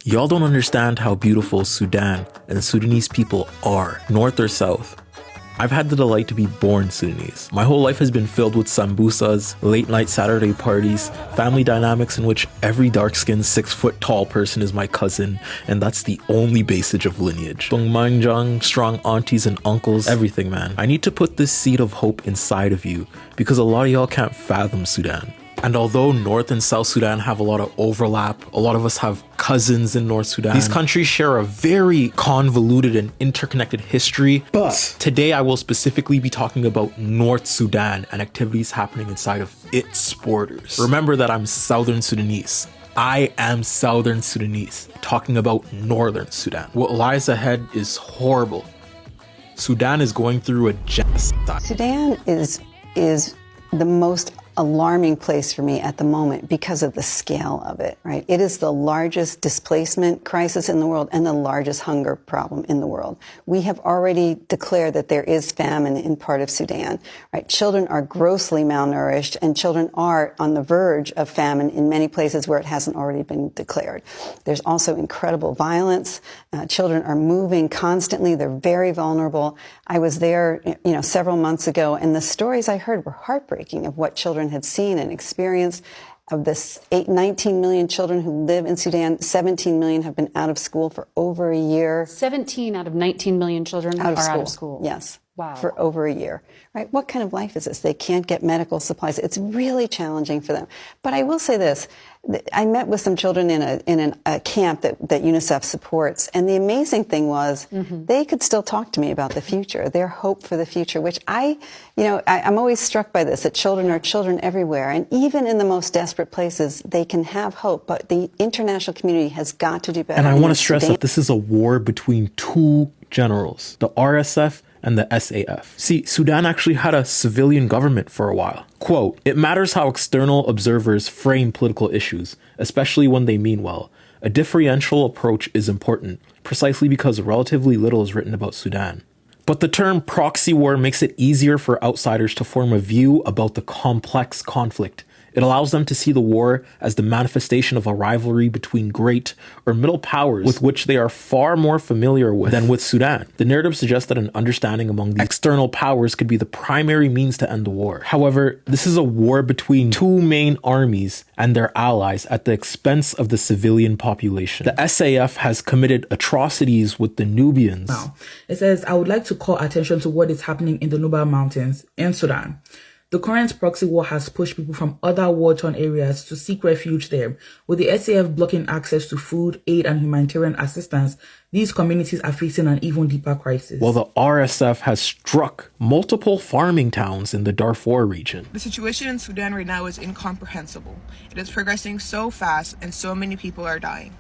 Y'all don't understand how beautiful Sudan and the Sudanese people are, north or south. I've had the delight to be born Sudanese. My whole life has been filled with sambusas, late night Saturday parties, family dynamics in which every dark-skinned 6-foot-tall person is my cousin, and that's the only basis of lineage. Dongmanjang, strong aunties and uncles, everything, man. I need to put this seed of hope inside of you because a lot of y'all can't fathom Sudan. And although North and South Sudan have a lot of overlap, a lot of us have cousins in North Sudan. These countries share a very convoluted and interconnected history. But today I will specifically be talking about North Sudan and activities happening inside of its borders. Remember that I'm Southern Sudanese. I am Southern Sudanese, talking about Northern Sudan. What lies ahead is horrible. Sudan is going through a genocide. Sudan is the most alarming place for me at the moment because of the scale of it, right? It is the largest displacement crisis in the world and the largest hunger problem in the world. We have already declared that there is famine in part of Sudan, right? Children are grossly malnourished and children are on the verge of famine in many places where it hasn't already been declared. There's also incredible violence. Children are moving constantly. They're very vulnerable. I was there, several months ago, and the stories I heard were heartbreaking of what children had seen and experienced. Of the 19 million children who live in Sudan, 17 million have been out of school for over a year. 17 out of 19 million children are out of school. Yes. Wow. For over a year, right? What kind of life is this? They can't get medical supplies. It's really challenging for them. But I will say this. I met with some children in a camp that UNICEF supports. And the amazing thing was they could still talk to me about the future, their hope for the future, which I'm always struck by this, that children are children everywhere. And even in the most desperate places, they can have hope. But the international community has got to do better. And I want to stress that this is a war between two generals, the RSF and the SAF. See, Sudan actually had a civilian government for a while. Quote, "It matters how external observers frame political issues, especially when they mean well. A differential approach is important, precisely because relatively little is written about Sudan." But the term proxy war makes it easier for outsiders to form a view about the complex conflict. It allows them to see the war as the manifestation of a rivalry between great or middle powers with which they are far more familiar with than with Sudan. The narrative suggests that an understanding among the external powers could be the primary means to end the war. However, this is a war between two main armies and their allies at the expense of the civilian population. The SAF has committed atrocities with the Nubians. Now, it says, I would like to call attention to what is happening in the Nuba Mountains in Sudan. The current proxy war has pushed people from other war-torn areas to seek refuge there. With the SAF blocking access to food, aid, and humanitarian assistance, these communities are facing an even deeper crisis. While the RSF has struck multiple farming towns in the Darfur region. The situation in Sudan right now is incomprehensible. It is progressing so fast and so many people are dying.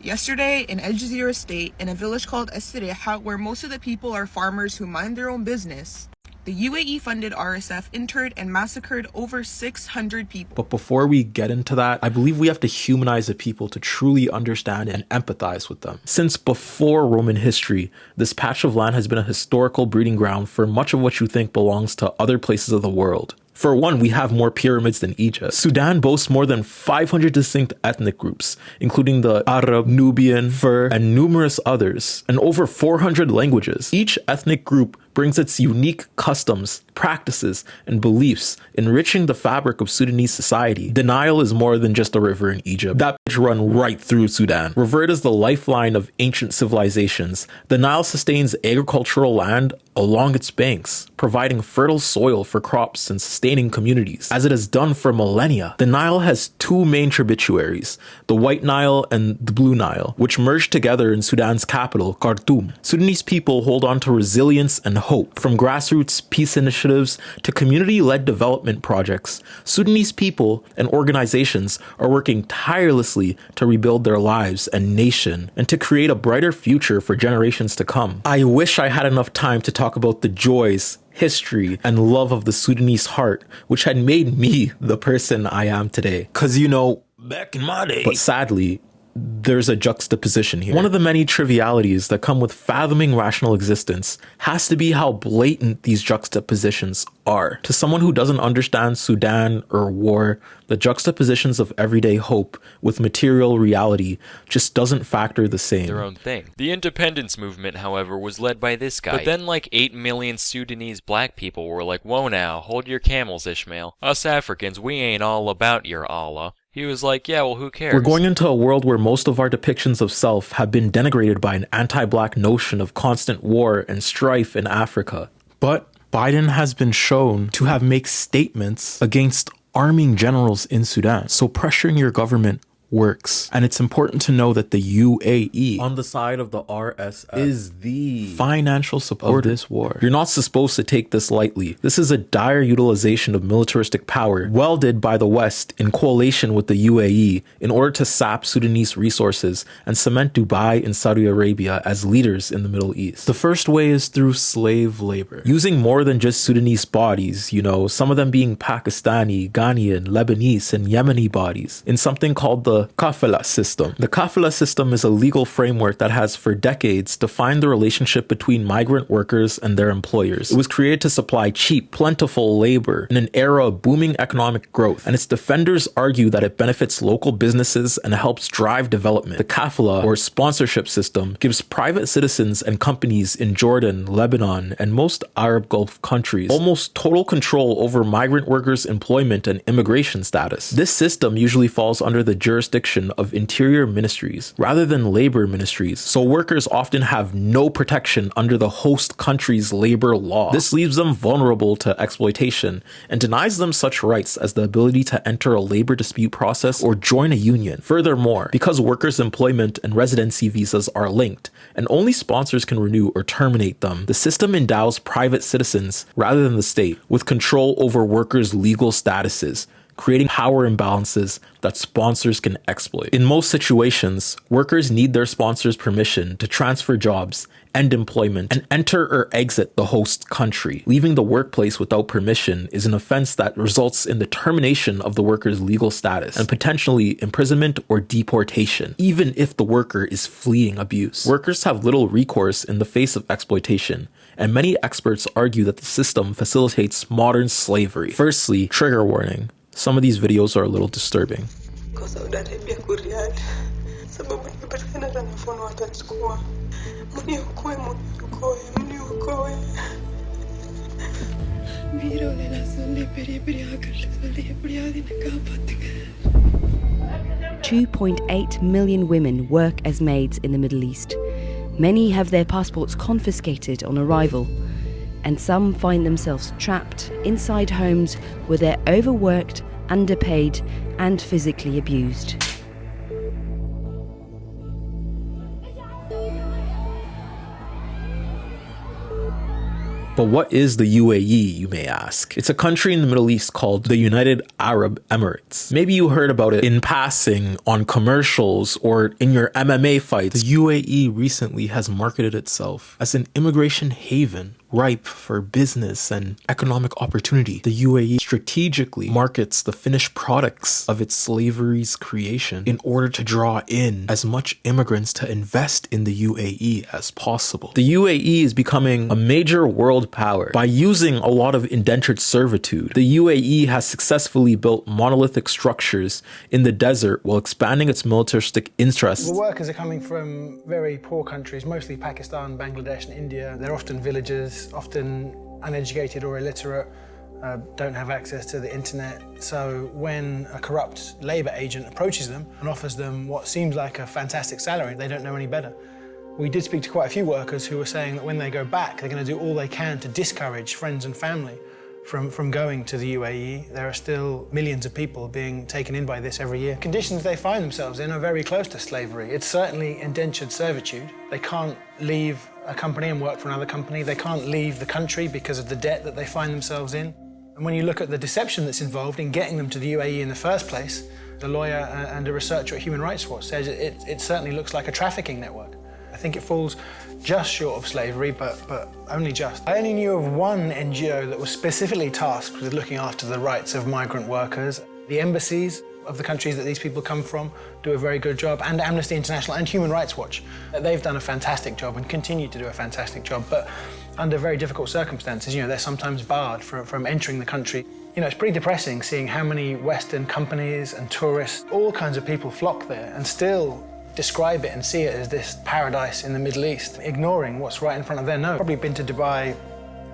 Yesterday, in El Jazeera State, in a village called Estiriha, where most of the people are farmers who mind their own business, the UAE-funded RSF interred and massacred over 600 people. But before we get into that, I believe we have to humanize the people to truly understand and empathize with them. Since before Roman history, this patch of land has been a historical breeding ground for much of what you think belongs to other places of the world. For one, we have more pyramids than Egypt. Sudan boasts more than 500 distinct ethnic groups, including the Arab, Nubian, Fur, and numerous others, and over 400 languages. Each ethnic group brings its unique customs, practices, and beliefs, enriching the fabric of Sudanese society. The Nile is more than just a river in Egypt. That bitch run right through Sudan. Revered as the lifeline of ancient civilizations, the Nile sustains agricultural land along its banks, providing fertile soil for crops and sustaining communities, as it has done for millennia. The Nile has two main tributaries, the White Nile and the Blue Nile, which merge together in Sudan's capital, Khartoum. Sudanese people hold on to resilience and hope. From grassroots peace initiatives to community-led development projects, Sudanese people and organizations are working tirelessly to rebuild their lives and nation and to create a brighter future for generations to come. I wish I had enough time to talk about the joys, history, and love of the Sudanese heart, which had made me the person I am today. Cause back in my day. But sadly, there's a juxtaposition here. One of the many trivialities that come with fathoming rational existence has to be how blatant these juxtapositions are. To someone who doesn't understand Sudan or war, the juxtapositions of everyday hope with material reality just doesn't factor the same. Their own thing. The independence movement, however, was led by this guy. But then like 8 million Sudanese black people were like, whoa now, hold your camels, Ishmael. Us Africans, we ain't all about your Allah. He was like, yeah, well, who cares? We're going into a world where most of our depictions of self have been denigrated by an anti-black notion of constant war and strife in Africa. But Biden has been shown to have made statements against arming generals in Sudan. So pressuring your government works. And it's important to know that the UAE, on the side of the RSF, is the financial support of this war. You're not supposed to take this lightly. This is a dire utilization of militaristic power, welded by the West in coalition with the UAE in order to sap Sudanese resources and cement Dubai and Saudi Arabia as leaders in the Middle East. The first way is through slave labor, using more than just Sudanese bodies, some of them being Pakistani, Ghanaian, Lebanese, and Yemeni bodies, in something called the kafala system. The kafala system is a legal framework that has for decades defined the relationship between migrant workers and their employers. It was created to supply cheap, plentiful labor in an era of booming economic growth, and its defenders argue that it benefits local businesses and helps drive development. The kafala, or sponsorship system, gives private citizens and companies in Jordan, Lebanon, and most Arab Gulf countries almost total control over migrant workers' employment and immigration status. This system usually falls under the jurisdiction of interior ministries rather than labor ministries, so workers often have no protection under the host country's labor law. This leaves them vulnerable to exploitation and denies them such rights as the ability to enter a labor dispute process or join a union. Furthermore, because workers' employment and residency visas are linked, and only sponsors can renew or terminate them, the system endows private citizens, rather than the state, with control over workers' legal statuses, creating power imbalances that sponsors can exploit. In most situations, workers need their sponsors' permission to transfer jobs, end employment, and enter or exit the host country. Leaving the workplace without permission is an offense that results in the termination of the worker's legal status and potentially imprisonment or deportation, even if the worker is fleeing abuse. Workers have little recourse in the face of exploitation, and many experts argue that the system facilitates modern slavery. Firstly, trigger warning. Some of these videos are a little disturbing. $2.8 million women work as maids in the Middle East. Many have their passports confiscated on arrival, and some find themselves trapped inside homes where they're overworked, underpaid, and physically abused. But what is the UAE, you may ask? It's a country in the Middle East called the United Arab Emirates. Maybe you heard about it in passing on commercials or in your MMA fights. The UAE recently has marketed itself as an immigration haven ripe for business and economic opportunity. The UAE strategically markets the finished products of its slavery's creation in order to draw in as much immigrants to invest in the UAE as possible. The UAE is becoming a major world power by using a lot of indentured servitude. The UAE has successfully built monolithic structures in the desert while expanding its militaristic interests. The workers are coming from very poor countries, mostly Pakistan, Bangladesh, and India. They're often villagers, often uneducated or illiterate, don't have access to the internet. So when a corrupt labor agent approaches them and offers them what seems like a fantastic salary, they don't know any better. We did speak to quite a few workers who were saying that when they go back, they're going to do all they can to discourage friends and family from going to the UAE. There are still millions of people being taken in by this every year. Conditions they find themselves in are very close to slavery. It's certainly indentured servitude. They can't leave a company and work for another company. They can't leave the country because of the debt that they find themselves in. And when you look at the deception that's involved in getting them to the UAE in the first place, the lawyer and a researcher at Human Rights Watch says it certainly looks like a trafficking network. I think it falls just short of slavery, but only just. I only knew of one NGO that was specifically tasked with looking after the rights of migrant workers. The embassies of the countries that these people come from do a very good job, and Amnesty International and Human Rights Watch. They've done a fantastic job and continue to do a fantastic job, but under very difficult circumstances. They're sometimes barred from entering the country. It's pretty depressing seeing how many Western companies and tourists, all kinds of people flock there and still describe it and see it as this paradise in the Middle East, ignoring what's right in front of their nose. I've probably been to Dubai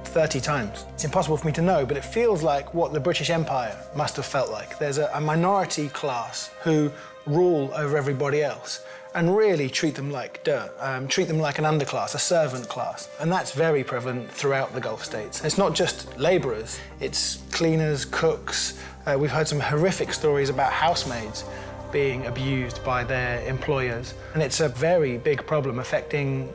30 times. It's impossible for me to know, but it feels like what the British Empire must have felt like. There's a minority class who rule over everybody else and really treat them like dirt, treat them like an underclass, a servant class. And that's very prevalent throughout the Gulf states. It's not just labourers, it's cleaners, cooks. We've heard some horrific stories about housemaids being abused by their employers. And it's a very big problem affecting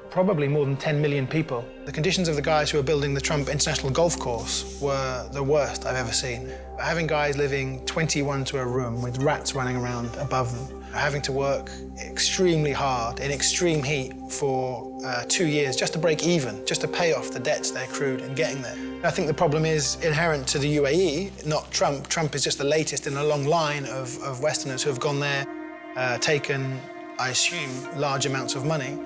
probably more than 10 million people. The conditions of the guys who are building the Trump International Golf Course were the worst I've ever seen. Having guys living 21 to a room with rats running around above them, having to work extremely hard in extreme heat for 2 years just to break even, just to pay off the debts they accrued in getting there. I think the problem is inherent to the UAE, not Trump. Trump is just the latest in a long line of Westerners who have gone there, taken, I assume, large amounts of money,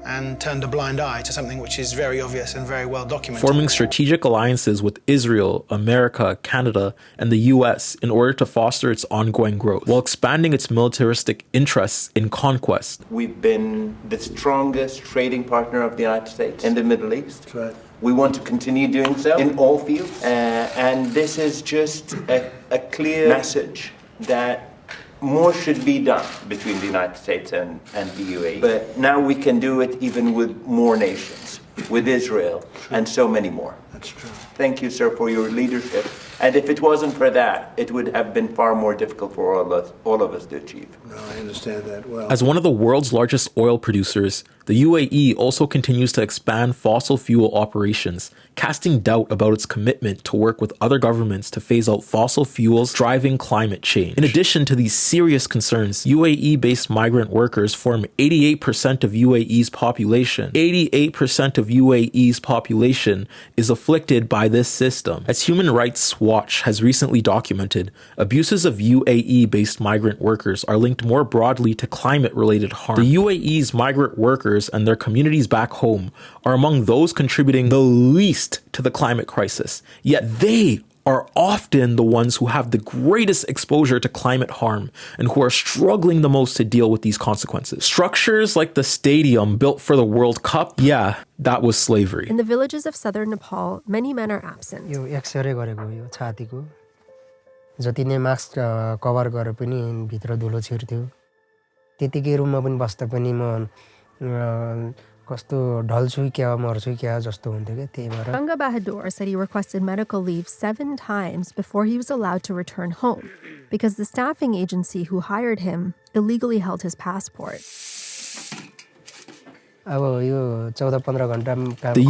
and turned a blind eye to something which is very obvious and very well documented. Forming strategic alliances with Israel, America, Canada, and the US in order to foster its ongoing growth, while expanding its militaristic interests in conquest. We've been the strongest trading partner of the United States in the Middle East. That's right. We want to continue doing so in all fields. And this is just a clear message that more should be done between the United States and the UAE. But now we can do it even with more nations, with Israel, and so many more. That's true. Thank you, sir, for your leadership. And if it wasn't for that, it would have been far more difficult for all of us to achieve. No, I understand that well. As one of the world's largest oil producers, the UAE also continues to expand fossil fuel operations, casting doubt about its commitment to work with other governments to phase out fossil fuels driving climate change. In addition to these serious concerns, UAE-based migrant workers form 88% of UAE's population. 88% of UAE's population is afflicted by this system. As Human Rights Watch has recently documented, abuses of UAE-based migrant workers are linked more broadly to climate-related harm. The UAE's migrant workers and their communities back home are among those contributing the least to the climate crisis, yet they are often the ones who have the greatest exposure to climate harm and who are struggling the most to deal with these consequences. Structures like the stadium built for the World Cup, yeah, that was slavery. In the villages of southern Nepal, many men are absent. जति नै mask cover गरे पनि भित्र धुलो छिर्थ्यो त्यतिकै रुममा पनि बस्दा पनि म कस्तो ढल्छु क्या मर्छु क्या जस्तो हुन्थ्यो के त्यही भएर Ganga Bahadur said he requested medical leave 7 times before he was allowed to return home because the staffing agency who hired him illegally held his passport. The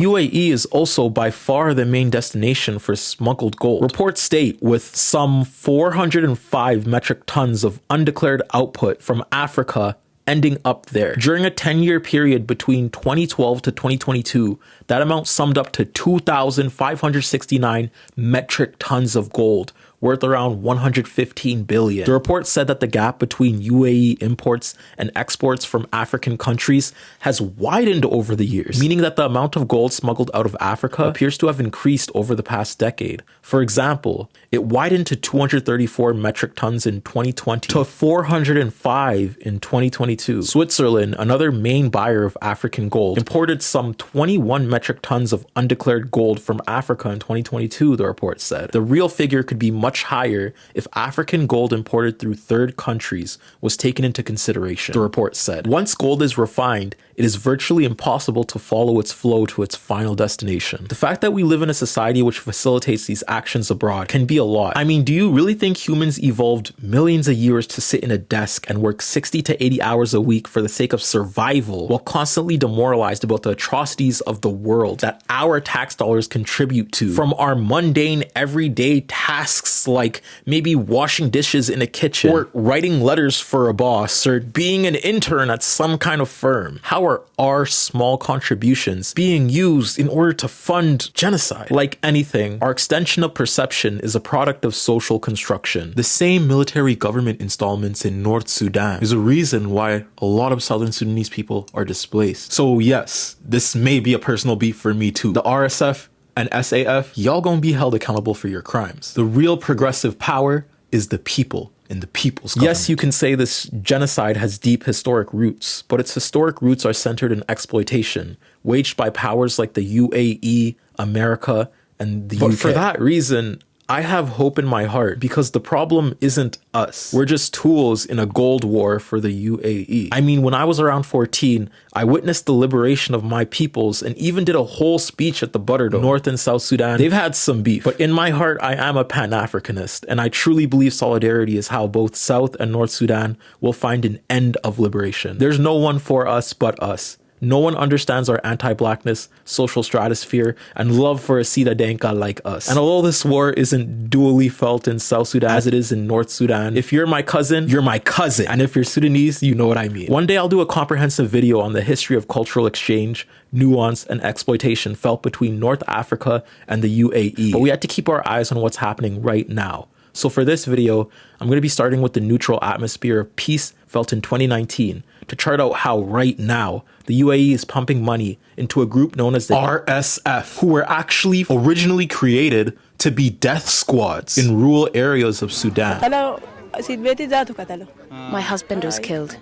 UAE is also by far the main destination for smuggled gold. Reports state with some 405 metric tons of undeclared output from Africa ending up there. During a 10-year period between 2012 to 2022, that amount summed up to 2,569 metric tons of gold, worth around $115 billion. The report said that the gap between UAE imports and exports from African countries has widened over the years, meaning that the amount of gold smuggled out of Africa appears to have increased over the past decade. For example, it widened to 234 metric tons in 2020 to 405 in 2022. Switzerland, another main buyer of African gold, imported some 21 metric tons of undeclared gold from Africa in 2022, the report said. The real figure could be much higher if African gold imported through third countries was taken into consideration, the report said. Once gold is refined, it is virtually impossible to follow its flow to its final destination. The fact that we live in a society which facilitates these actions abroad can be a lot. I mean, do you really think humans evolved millions of years to sit in a desk and work 60 to 80 hours a week for the sake of survival while constantly demoralized about the atrocities of the world that our tax dollars contribute to? From our mundane, everyday tasks tasks like maybe washing dishes in a kitchen, or writing letters for a boss, or being an intern at some kind of firm? How are our small contributions being used in order to fund genocide? Like anything, our extension of perception is a product of social construction. The same military government installments in North Sudan is a reason why a lot of Southern Sudanese people are displaced. So yes, this may be a personal beef for me too. The RSF and SAF, y'all gonna be held accountable for your crimes. The real progressive power is the people in the people's government. Yes, you can say this genocide has deep historic roots, but its historic roots are centered in exploitation, waged by powers like the UAE, America, and the UK. But for that reason, I have hope in my heart, because the problem isn't us. We're just tools in a gold war for the UAE. I mean, when I was around 14, I witnessed the liberation of my peoples and even did a whole speech at the Butterdome. North and South Sudan, they've had some beef, but in my heart, I am a Pan-Africanist, and I truly believe solidarity is how both South and North Sudan will find an end of liberation. There's no one for us but us. No one understands our anti-blackness, social stratosphere, and love for a Sida Denka like us. And although this war isn't dually felt in South Sudan as it is in North Sudan, if you're my cousin, you're my cousin. And if you're Sudanese, you know what I mean. One day I'll do a comprehensive video on the history of cultural exchange, nuance, and exploitation felt between North Africa and the UAE. But we have to keep our eyes on what's happening right now. So for this video, I'm going to be starting with the neutral atmosphere of peace felt in 2019 to chart out how right now the UAE is pumping money into a group known as the RSF, who were actually originally created to be death squads in rural areas of Sudan. My husband was killed.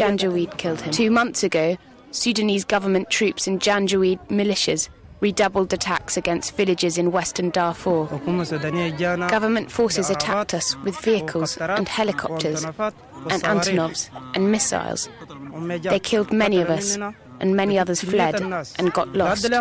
Janjaweed killed him. 2 months ago, Sudanese government troops and Janjaweed militias redoubled attacks against villages in western Darfur. Government forces attacked us with vehicles and helicopters and Antonovs and missiles. They killed many of us, and many others fled and got lost. In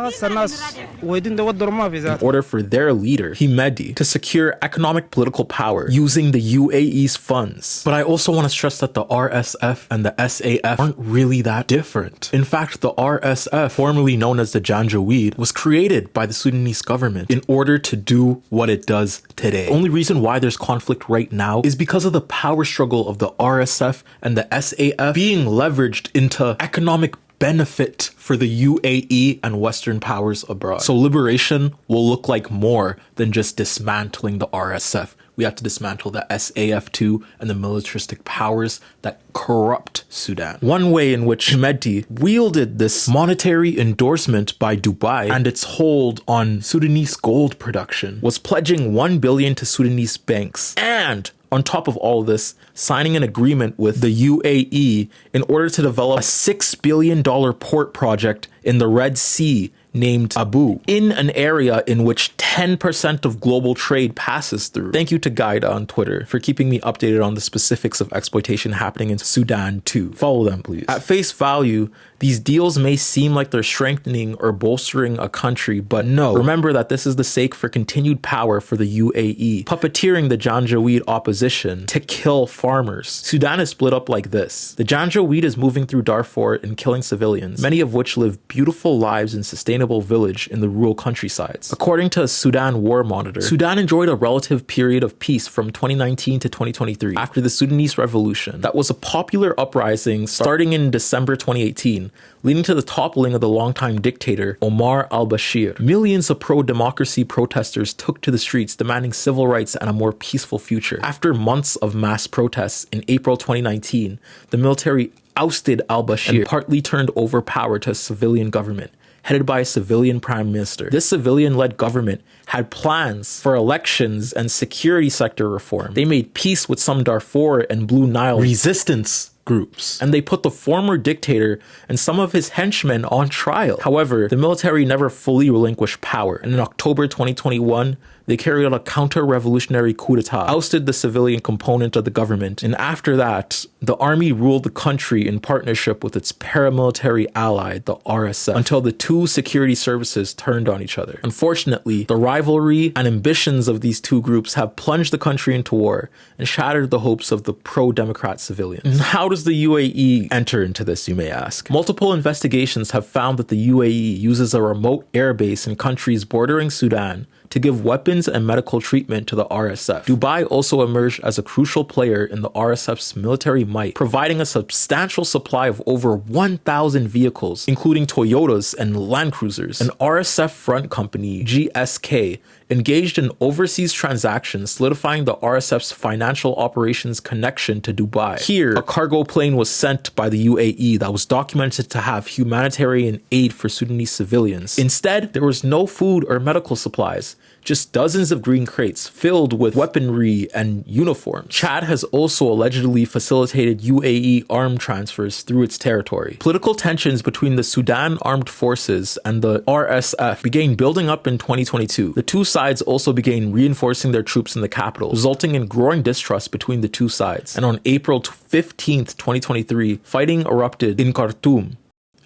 order for their leader, Himedi, to secure economic political power using the UAE's funds. But I also want to stress that the RSF and the SAF aren't really that different. In fact, the RSF, formerly known as the Janjaweed, was created by the Sudanese government in order to do what it does today. The only reason why there's conflict right now is because of the power struggle of the RSF and the SAF being leveraged into economic benefit for the UAE and Western powers abroad. So liberation will look like more than just dismantling the RSF. We have to dismantle the SAF too and the militaristic powers that corrupt Sudan. One way in which Himedi wielded this monetary endorsement by Dubai and its hold on Sudanese gold production was pledging $1 billion to Sudanese banks, and on top of all of this, signing an agreement with the UAE in order to develop a $6 billion port project in the Red Sea named Abu, in an area in which 10% of global trade passes through. Thank you to Gaida on Twitter for keeping me updated on the specifics of exploitation happening in Sudan too. Follow them, please. At face value, these deals may seem like they're strengthening or bolstering a country, but no. Remember that this is the sake for continued power for the UAE, puppeteering the Janjaweed opposition to kill farmers. Sudan is split up like this. The Janjaweed is moving through Darfur and killing civilians, many of which live beautiful lives in sustainable village in the rural countrysides. According to a Sudan War Monitor, Sudan enjoyed a relative period of peace from 2019 to 2023 after the Sudanese Revolution. That was a popular uprising starting in December 2018, leading to the toppling of the longtime dictator Omar al-Bashir. Millions of pro-democracy protesters took to the streets demanding civil rights and a more peaceful future. After months of mass protests in April 2019, the military ousted al-Bashir and partly turned over power to a civilian government headed by a civilian prime minister. This civilian-led government had plans for elections and security sector reform. They made peace with some Darfur and Blue Nile resistance groups, and they put the former dictator and some of his henchmen on trial. However, the military never fully relinquished power, and in October 2021, they carried out a counter-revolutionary coup d'etat, ousted the civilian component of the government, and after that, the army ruled the country in partnership with its paramilitary ally, the RSF, until the two security services turned on each other. Unfortunately, the rivalry and ambitions of these two groups have plunged the country into war and shattered the hopes of the pro-democrat civilians. And how does the UAE enter into this, you may ask? Multiple investigations have found that the UAE uses a remote airbase in countries bordering Sudan to give weapons and medical treatment to the RSF. Dubai also emerged as a crucial player in the RSF's military might, providing a substantial supply of over 1,000 vehicles, including Toyotas and Land Cruisers. An RSF front company, GSK, engaged in overseas transactions, solidifying the RSF's financial operations connection to Dubai. Here, a cargo plane was sent by the UAE that was documented to have humanitarian aid for Sudanese civilians. Instead, there was no food or medical supplies, just dozens of green crates filled with weaponry and uniforms. Chad has also allegedly facilitated UAE arm transfers through its territory. Political tensions between the Sudan Armed Forces and the RSF began building up in 2022. The two sides also began reinforcing their troops in the capital, resulting in growing distrust between the two sides. And on April 15th, 2023, fighting erupted in Khartoum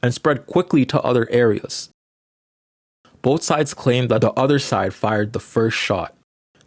and spread quickly to other areas. Both sides claimed that the other side fired the first shot.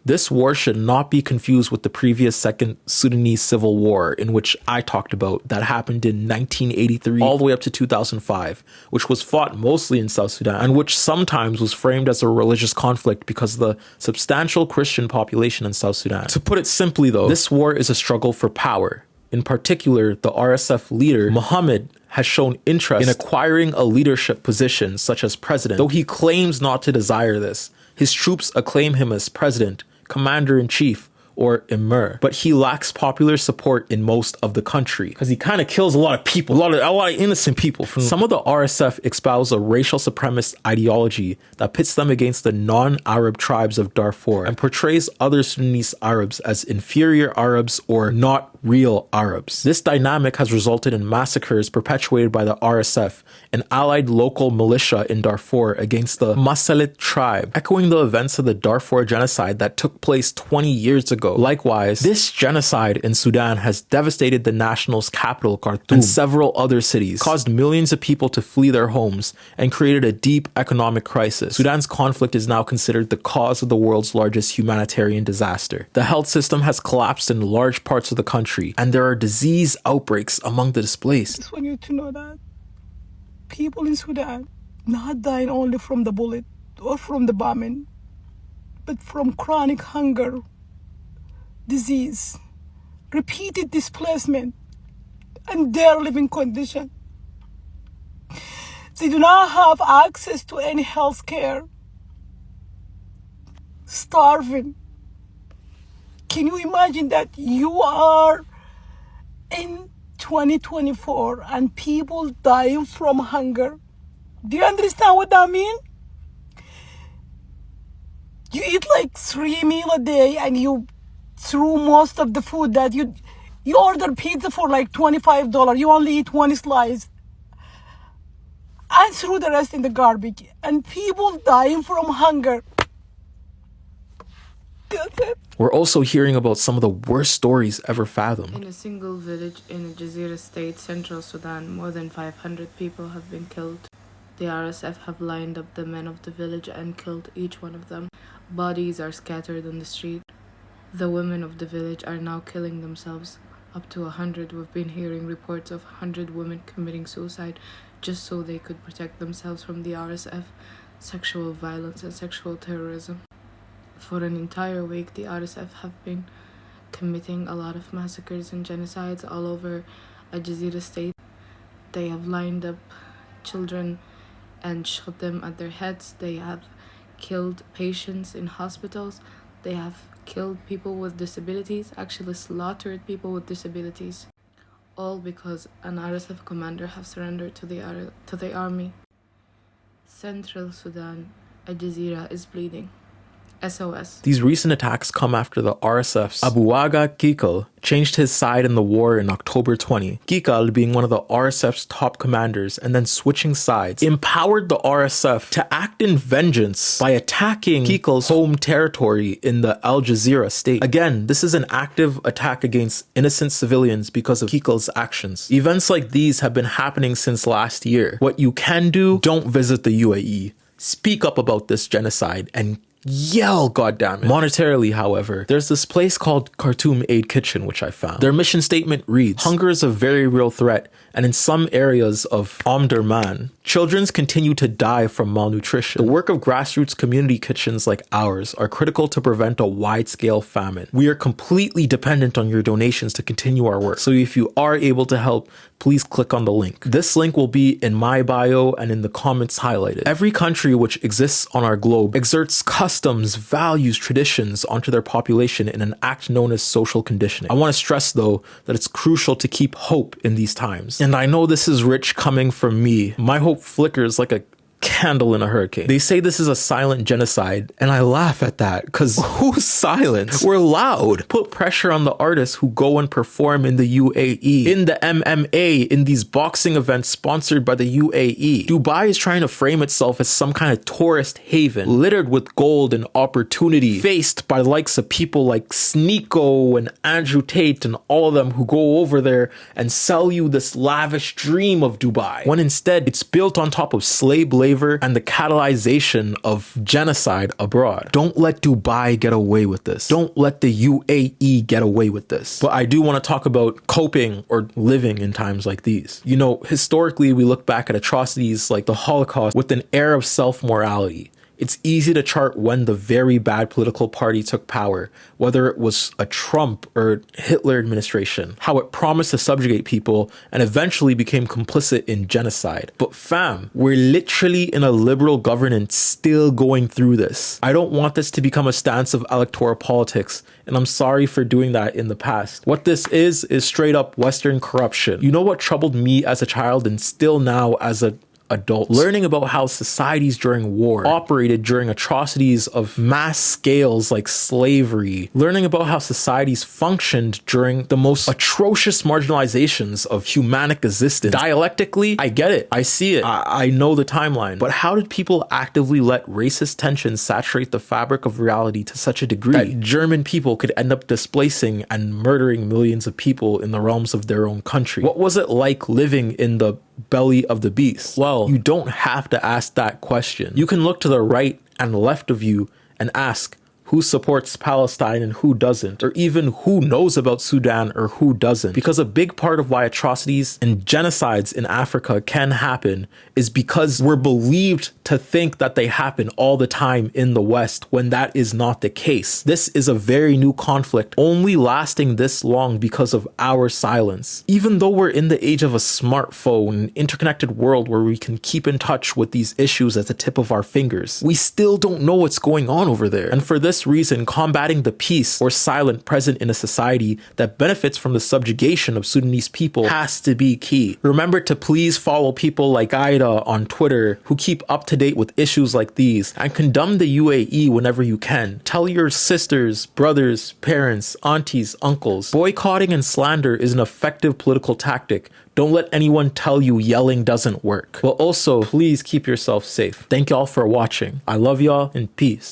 This war should not be confused with the previous Second Sudanese Civil War, in which I talked about, that happened in 1983 all the way up to 2005, which was fought mostly in South Sudan, and which sometimes was framed as a religious conflict because of the substantial Christian population in South Sudan. To put it simply though, this war is a struggle for power. In particular, the RSF leader, Mohammed, has shown interest in acquiring a leadership position such as president. Though he claims not to desire this, his troops acclaim him as president, commander-in-chief, or emir, but he lacks popular support in most of the country because he kind of kills a lot of people, a lot of innocent people. Some of the RSF espouse a racial supremacist ideology that pits them against the non-Arab tribes of Darfur and portrays other Sudanese Arabs as inferior Arabs or not real Arabs. This dynamic has resulted in massacres perpetuated by the RSF, an allied local militia in Darfur, against the Masalit tribe, echoing the events of the Darfur genocide that took place 20 years ago. Likewise, this genocide in Sudan has devastated the national's capital, Khartoum, and several other cities, caused millions of people to flee their homes, and created a deep economic crisis. Sudan's conflict is now considered the cause of the world's largest humanitarian disaster. The health system has collapsed in large parts of the country, and there are disease outbreaks among the displaced. I just want you to know that people in Sudan not dying only from the bullet or from the bombing, but from chronic hunger, disease, repeated displacement, and their living condition. They do not have access to any health care. Starving. Can you imagine that you are in 2024 and people dying from hunger? Do you understand what that means? You eat like 3 meals a day and you threw most of the food that you order pizza for like $25. You only eat one slice and threw the rest in the garbage, and people dying from hunger. That's it. We're also hearing about some of the worst stories ever fathomed. In a single village in a Jazeera state, central Sudan, more than 500 people have been killed. The RSF have lined up the men of the village and killed each one of them. Bodies are scattered on the street. The women of the village are now killing themselves. Up to 100. We've been hearing reports of 100 women committing suicide just so they could protect themselves from the RSF, sexual violence and sexual terrorism. For an entire week, the RSF have been committing a lot of massacres and genocides all over a Jazeera state. They have lined up children and shot them at their heads. They have killed patients in hospitals. They have killed people with disabilities, actually slaughtered people with disabilities, all because an RSF commander has surrendered to the army. Central Sudan, Al Jazeera, is bleeding. SOS. These recent attacks come after the RSF's Abuaga Kikal changed his side in the war in October 20. Kikal, being one of the RSF's top commanders and then switching sides, empowered the RSF to act in vengeance by attacking Kikal's home territory in the Al Jazeera state. Again, this is an active attack against innocent civilians because of Kikal's actions. Events like these have been happening since last year. What you can do, don't visit the UAE. Speak up about this genocide and yell, goddammit. Monetarily, however, there's this place called Khartoum Aid Kitchen, which I found. Their mission statement reads, "Hunger is a very real threat, and in some areas of Omdurman, children continue to die from malnutrition. The work of grassroots community kitchens like ours are critical to prevent a wide-scale famine. We are completely dependent on your donations to continue our work. So if you are able to help, please click on the link. This link will be in my bio and in the comments highlighted. Every country which exists on our globe exerts customs, values, traditions onto their population in an act known as social conditioning. I want to stress, though, that it's crucial to keep hope in these times. And I know this is rich coming from me. My hope flickers like a candle in a hurricane. They say this is a silent genocide, and I laugh at that, because who's silent? We're loud. Put pressure on the artists who go and perform in the UAE, in the MMA, in these boxing events sponsored by the UAE. Dubai is trying to frame itself as some kind of tourist haven, littered with gold and opportunity, faced by the likes of people like Sneeko and Andrew Tate and all of them who go over there and sell you this lavish dream of Dubai, when instead it's built on top of slave labor and the catalyzation of genocide abroad. Don't let Dubai get away with this. Don't let the UAE get away with this. But I do want to talk about coping or living in times like these. You know, historically, we look back at atrocities like the Holocaust with an air of self-morality. It's easy to chart when the very bad political party took power, whether it was a Trump or Hitler administration, how it promised to subjugate people and eventually became complicit in genocide. But fam, we're literally in a liberal governance still going through this. I don't want this to become a stance of electoral politics, and I'm sorry for doing that in the past. What this is straight up Western corruption. You know what troubled me as a child and still now as a adults? Learning about how societies during war operated during atrocities of mass scales like slavery. Learning about how societies functioned during the most atrocious marginalizations of humanic existence. Dialectically, I get it. I see it. I know the timeline. But how did people actively let racist tensions saturate the fabric of reality to such a degree that German people could end up displacing and murdering millions of people in the realms of their own country? What was it like living in the belly of the beast? Well, you don't have to ask that question. You can look to the right and left of you and ask, who supports Palestine and who doesn't, or even who knows about Sudan or who doesn't. Because a big part of why atrocities and genocides in Africa can happen is because we're believed to think that they happen all the time in the West, when that is not the case. This is a very new conflict, only lasting this long because of our silence. Even though we're in the age of a smartphone, an interconnected world where we can keep in touch with these issues at the tip of our fingers, we still don't know what's going on over there. And for this reason, combating the peace or silent present in a society that benefits from the subjugation of Sudanese people has to be key. Remember to please follow people like Ida on Twitter who keep up to date with issues like these, and condemn the UAE whenever you can. Tell your sisters, brothers, parents, aunties, uncles. Boycotting and slander is an effective political tactic. Don't let anyone tell you yelling doesn't work. But also, please keep yourself safe. Thank y'all for watching. I love y'all and peace.